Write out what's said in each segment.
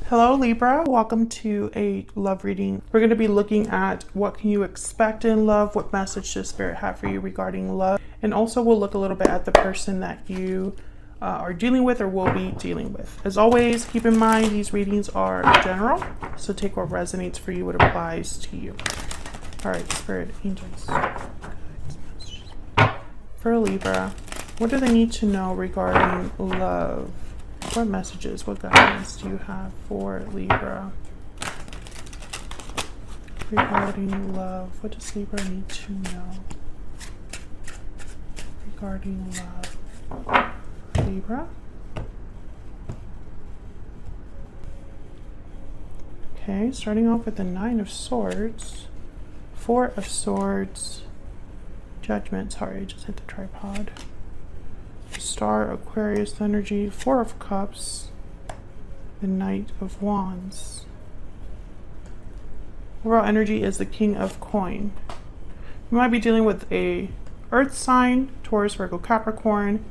Hello Libra, welcome to a love reading. We're going to be looking at what can you expect in love, what message does Spirit have for you regarding love, and also we'll look a little bit at the person that you are dealing with or will be dealing with. As always, keep in mind these readings are general, so take what resonates for you, what applies to you. All right, Spirit, angels, for Libra, what do they need to know regarding love? What messages, what guidance do you have for Libra regarding love? What does Libra need to know regarding love? Libra. Okay, starting off with the Nine of Swords, Four of Swords, Judgment. Sorry, I just hit the tripod. Star, Aquarius energy, Four of Cups, the Knight of Wands. Overall energy is the King of Coin. You might be dealing with a Earth sign, Taurus, Virgo, Capricorn.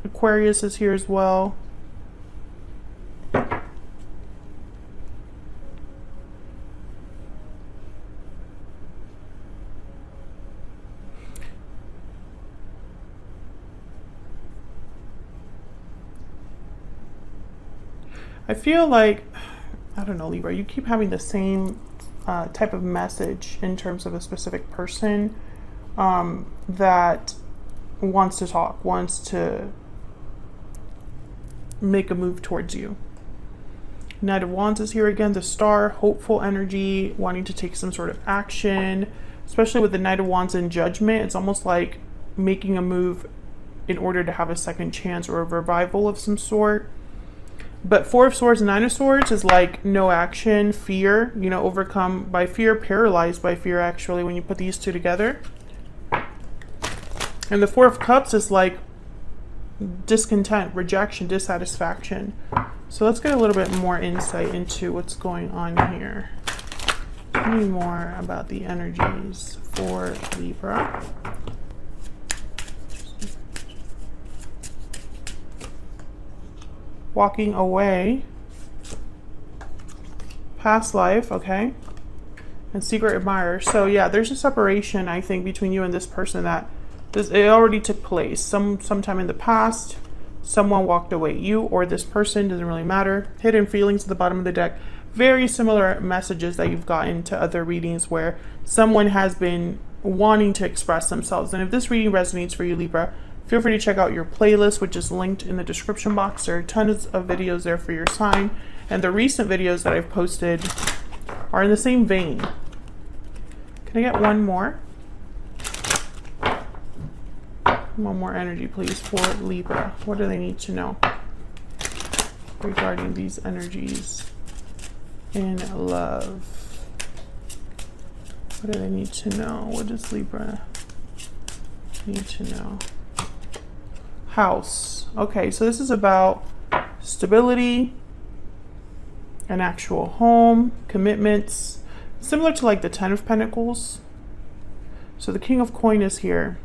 Aquarius is here as well. I feel like, I don't know, Libra, you keep having the same type of message in terms of a specific person that wants to talk, wants to make a move towards you. Knight of Wands is here again, the Star, hopeful energy, wanting to take some sort of action, especially with the Knight of Wands in Judgment. It's almost like making a move in order to have a second chance or a revival of some sort. But Four of Swords and Nine of Swords is like no action, fear, you know, overcome by fear, paralyzed by fear, actually, when you put these two together. And the Four of Cups is like discontent, rejection, dissatisfaction. So let's get a little bit more insight into what's going on here. Tell me more about the energies for Libra. Walking away, past life, okay, and secret admirer. So yeah, there's a separation, I think, between you and this person that it already took place. Sometime in the past, someone walked away. You or this person, doesn't really matter. Hidden feelings at the bottom of the deck. Very similar messages that you've gotten to other readings where someone has been wanting to express themselves. And if this reading resonates for you, Libra, feel free to check out your playlist, which is linked in the description box. There are tons of videos there for your sign. And the recent videos that I've posted are in the same vein. Can I get one more? One more energy, please, for Libra. What do they need to know regarding these energies in love? What do they need to know? What does Libra need to know? House. Okay, so this is about stability, an actual home, commitments, similar to like the Ten of Pentacles. So the King of Coin is here.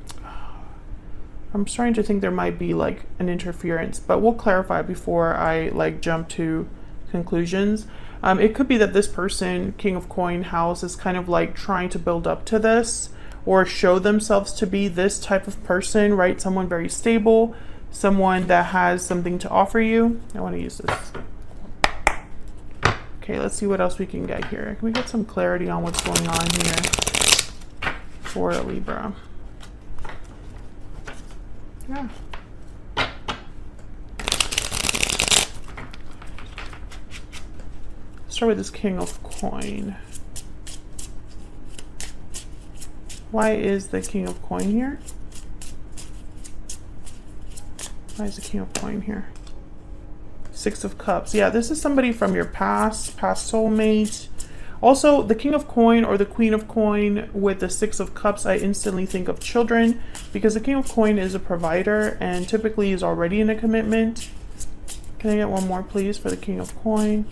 I'm starting to think there might be like an interference, but we'll clarify before I like jump to conclusions. It could be that this person, King of Coin house, is kind of like trying to build up to this or show themselves to be this type of person, right? Someone very stable, someone that has something to offer you. I want to use this. Okay, let's see what else we can get here. Can we get some clarity on what's going on here for Libra? Yeah. Start with this King of Coin. Why is the King of Coin here? Why is the King of Coin here? Six of Cups. Yeah, this is somebody from your past soulmate. Also, the King of Coin or the Queen of Coin with the Six of Cups, I instantly think of children because the King of Coin is a provider and typically is already in a commitment. Can I get one more, please, for the King of Coin?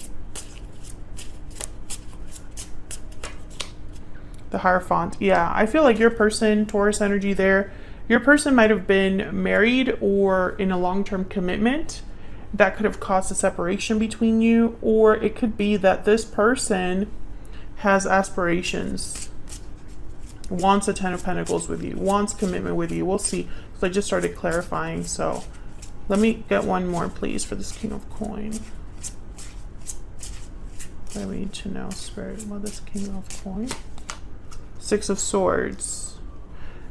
The Hierophant. Yeah, I feel like your person, Taurus energy there, your person might have been married or in a long-term commitment that could have caused a separation between you, or it could be that this person has aspirations, wants a 10 of Pentacles with you, wants commitment with you. We'll see. So I just started clarifying. So let me get one more, please, for this King of Coin. I need to know, Spirit, what is King of Coin? Six of Swords.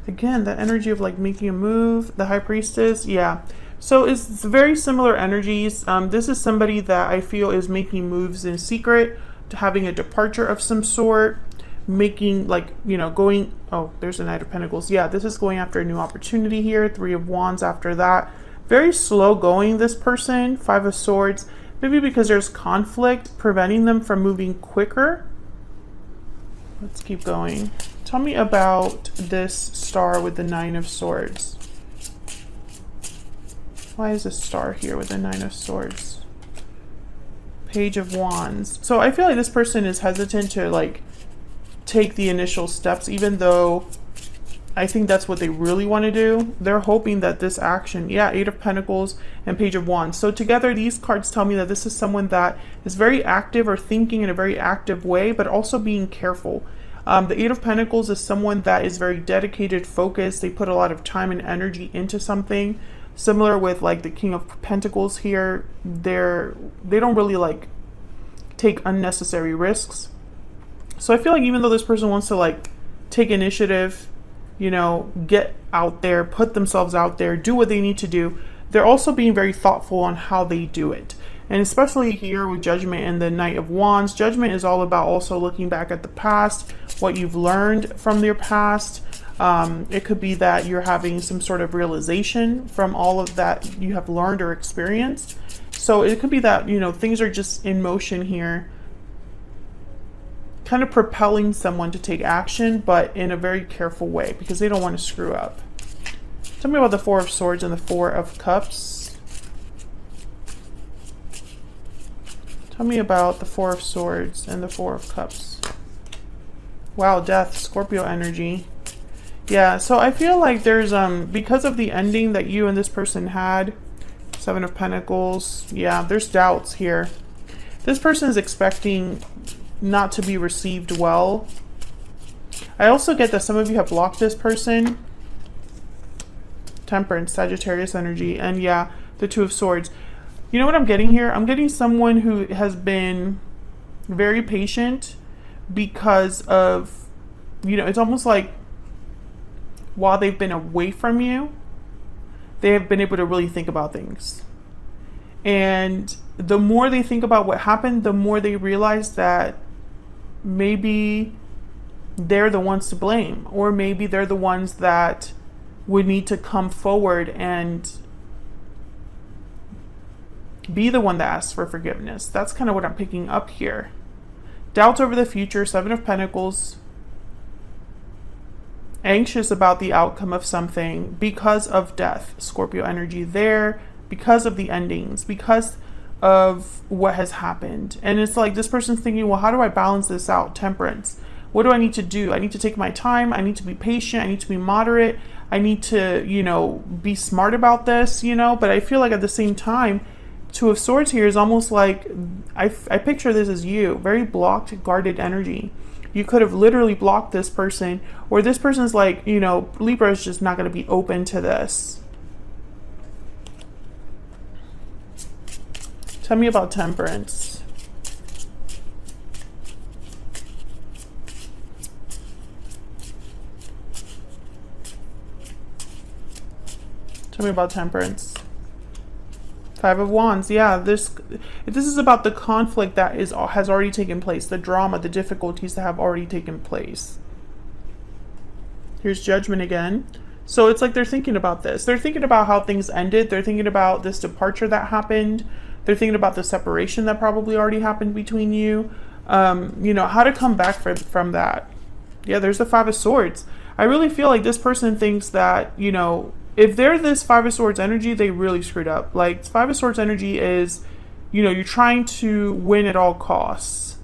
Again, that energy of like making a move. The High Priestess, yeah. So it's very similar energies. This is somebody that I feel is making moves in secret, to having a departure of some sort, making like, you know, going, oh, there's a Knight of Pentacles. Yeah, this is going after a new opportunity here. Three of Wands after that. Very slow going, this person. Five of Swords. Maybe because there's conflict preventing them from moving quicker. Let's keep going. Tell me about this star with the Nine of Swords. Why is a star here with the Nine of Swords? Page of Wands. So I feel like this person is hesitant to like take the initial steps, even though I think that's what they really want to do. They're hoping that this action, yeah, Eight of Pentacles and Page of Wands. So together, these cards tell me that this is someone that is very active or thinking in a very active way, but also being careful. The Eight of Pentacles is someone that is very dedicated, focused. They put a lot of time and energy into something. Similar with like the King of Pentacles here. They don't really like take unnecessary risks. So I feel like even though this person wants to like take initiative, you know, get out there, put themselves out there, do what they need to do, they're also being very thoughtful on how they do it. And especially here with Judgment and the Knight of Wands, Judgment is all about also looking back at the past, what you've learned from your past. It could be that you're having some sort of realization from all of that you have learned or experienced. So it could be that, you know, things are just in motion here, kind of propelling someone to take action, but in a very careful way because they don't want to screw up. Tell me about the Four of Swords and the Four of Cups. Tell me about the Four of Swords and the Four of Cups. Wow, Death, Scorpio energy. Yeah, so I feel like there's, because of the ending that you and this person had, Seven of Pentacles, yeah, there's doubts here. This person is expecting not to be received well. I also get that some of you have blocked this person. Temperance, Sagittarius energy, and yeah, the Two of Swords. You know what I'm getting here? I'm getting someone who has been very patient because of, you know, it's almost like while they've been away from you, they have been able to really think about things. And the more they think about what happened, the more they realize that maybe they're the ones to blame, or maybe they're the ones that would need to come forward and be the one that asks for forgiveness. That's kind of what I'm picking up here. Doubts over the future, Seven of Pentacles. Anxious about the outcome of something because of death, Scorpio energy there, because of the endings, because of what has happened. And it's like this person's thinking, well, how do I balance this out? Temperance. What do I need to do? I need to take my time. I need to be patient. I need to be moderate. I need to, you know, be smart about this, you know, but I feel like at the same time, Two of Swords here is almost like, I picture this as you, very blocked, guarded energy. You could have literally blocked this person, or this person's like, you know, Libra is just not going to be open to this. Tell me about Temperance. Tell me about Temperance. Five of Wands. Yeah, this is about the conflict that has already taken place, the drama, the difficulties that have already taken place. Here's Judgment again. So it's like they're thinking about this. They're thinking about how things ended. They're thinking about this departure that happened. They're thinking about the separation that probably already happened between you. You know, how to come back from that. Yeah, there's the Five of Swords. I really feel like this person thinks that, you know, if they're this Five of Swords energy, they really screwed up. Like, Five of Swords energy is, you know, you're trying to win at all costs.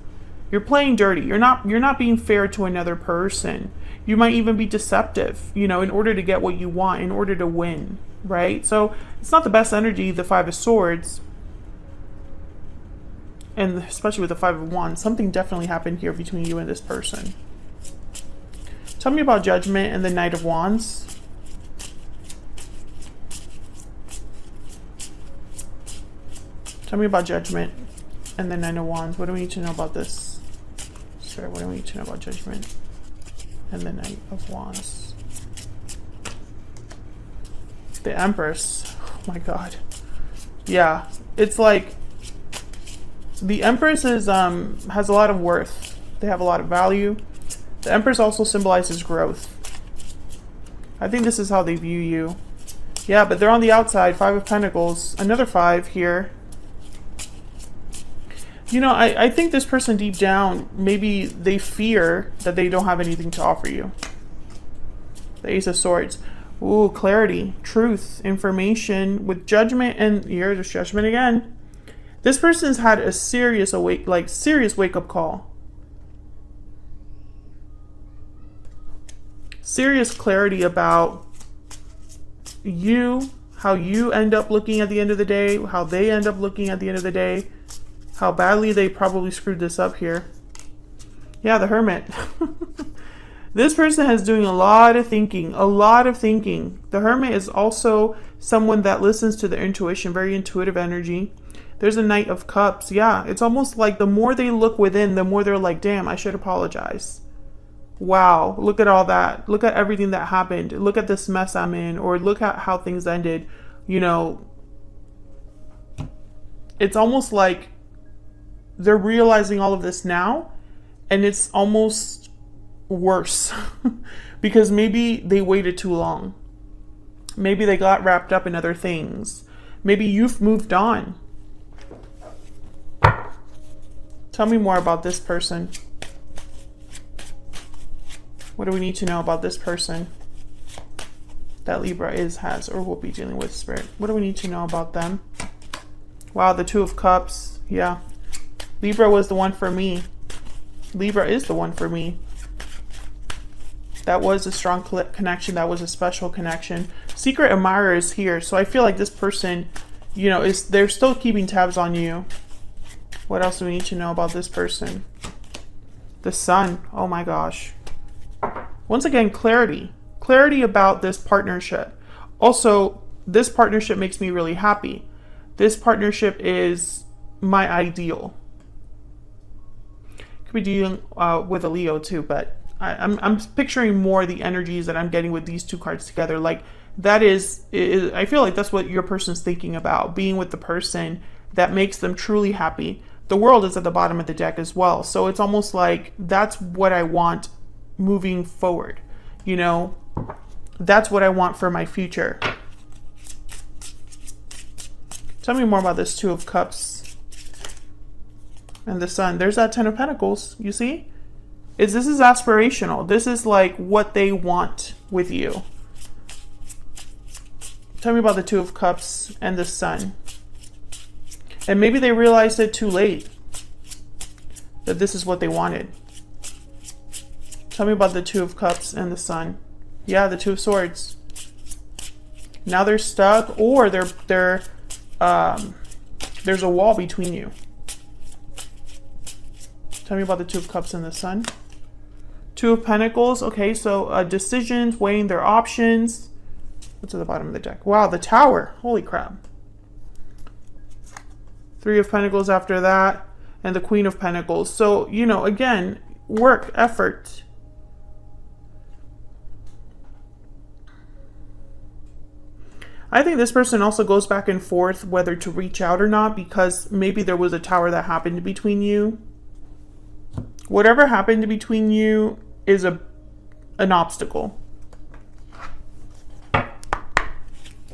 You're playing dirty. You're not being fair to another person. You might even be deceptive, you know, in order to get what you want, in order to win, right? So it's not the best energy, the Five of Swords. and especially with the Five of Wands, something definitely happened here between you and this person. Tell me about Judgment and the Knight of Wands. Tell me about Judgment and the Knight of Wands. What do we need to know about this? Sir, what do we need to know about Judgment and the Knight of Wands? The Empress. Oh my God. Yeah, it's like the Empress is has a lot of worth. They have a lot of value. The Empress also symbolizes growth. I think this is how they view you. Yeah, but they're on the outside. Five of Pentacles. Another five here. You know, I think this person deep down, maybe they fear that they don't have anything to offer you. The Ace of Swords. Ooh, clarity, truth, information with Judgment, and here's Judgment again. This person's had a serious serious wake-up call. Serious clarity about you, how you end up looking at the end of the day, how they end up looking at the end of the day, how badly they probably screwed this up here. Yeah, the Hermit. This person is doing a lot of thinking, The Hermit is also someone that listens to their intuition, very intuitive energy. There's a Knight of Cups. Yeah, it's almost like the more they look within, the more they're like, damn, I should apologize. Wow, look at all that. Look at everything that happened. Look at this mess I'm in, or look at how things ended. You know, it's almost like they're realizing all of this now, and it's almost worse because maybe they waited too long. Maybe they got wrapped up in other things. Maybe you've moved on. Tell me more about this person. What do we need to know about this person that Libra has, or will be dealing with, Spirit? What do we need to know about them? Wow, the Two of Cups. Yeah. Libra was the one for me. Libra is the one for me. That was a strong connection. That was a special connection. Secret admirer is here. So I feel like this person, you know, they're still keeping tabs on you. What else do we need to know about this person? The Sun. Oh my gosh. Once again, clarity. Clarity about this partnership. Also, this partnership makes me really happy. This partnership is my ideal. Could be dealing with a Leo too, but I'm picturing more the energies that I'm getting with these two cards together. Like that is I feel like that's what your person's thinking about, being with the person that makes them truly happy. The World is at the bottom of the deck as well. So it's almost like that's what I want moving forward. You know, that's what I want for my future. Tell me more about this Two of Cups and the Sun. There's that Ten of Pentacles, you see? This is aspirational. This is like what they want with you. Tell me about the Two of Cups and the Sun. And maybe they realized it too late that this is what they wanted. Tell me about the Two of Cups and the Sun. Yeah, the Two of Swords. Now they're stuck, or there's a wall between you. Tell me about the Two of Cups and the Sun. Two of Pentacles. Okay, so decisions, weighing their options. What's at the bottom of the deck? Wow, the Tower. Holy crap. Three of Pentacles after that, and the Queen of Pentacles. So, you know, again, work, effort. I think this person also goes back and forth whether to reach out or not, because maybe there was a tower that happened between you. Whatever happened between you is an obstacle. Can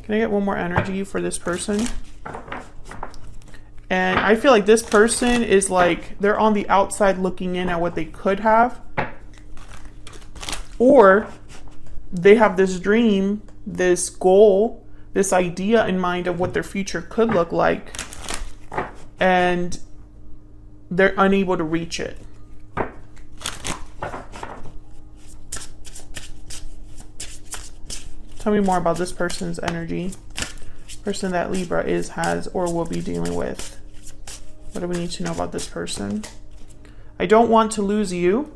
I get one more energy for this person? And I feel like this person is like, they're on the outside looking in at what they could have. Or they have this dream, this goal, this idea in mind of what their future could look like. And they're unable to reach it. Tell me more about this person's energy. Person that Libra has, or will be dealing with. What do we need to know about this person? I don't want to lose you.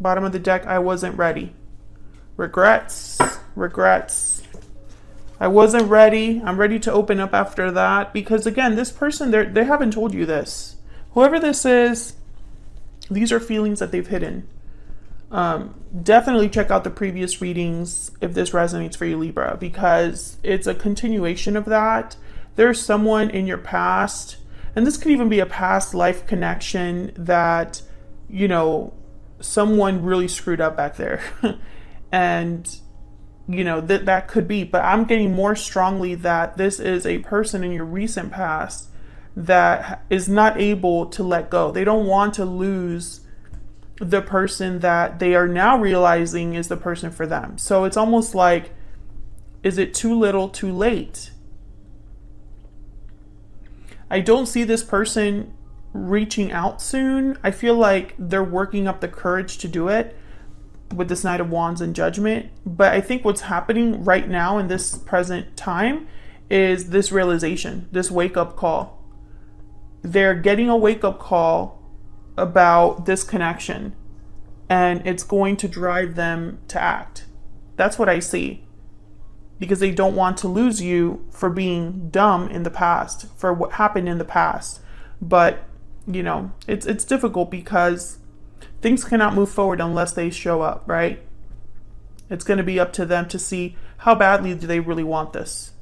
Bottom of the deck, I wasn't ready. Regrets, regrets. I wasn't ready. I'm ready to open up after that. Because again, this person, they haven't told you this. Whoever this is, these are feelings that they've hidden. Definitely check out the previous readings if this resonates for you, Libra, because it's a continuation of that. There's someone in your past, and this could even be a past life connection that, you know, someone really screwed up back there. And, you know, that could be, but I'm getting more strongly that this is a person in your recent past that is not able to let go. They don't want to lose the person that they are now realizing is the person for them. So it's almost like, is it too little, too late? I don't see this person reaching out soon. I feel like they're working up the courage to do it with this Knight of Wands and Judgment. But I think what's happening right now in this present time is this realization, this wake-up call. They're getting a wake-up call about this connection, and it's going to drive them to act. That's what I see. Because they don't want to lose you for being dumb in the past, for what happened in the past. But you know, it's difficult because things cannot move forward unless they show up, right? It's going to be up to them to see how badly do they really want this.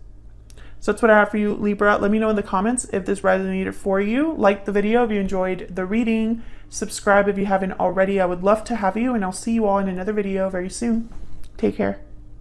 So that's what I have for you, Libra. Let me know in the comments if this resonated for you. Like the video if you enjoyed the reading. Subscribe if you haven't already. I would love to have you, and I'll see you all in another video very soon. Take care.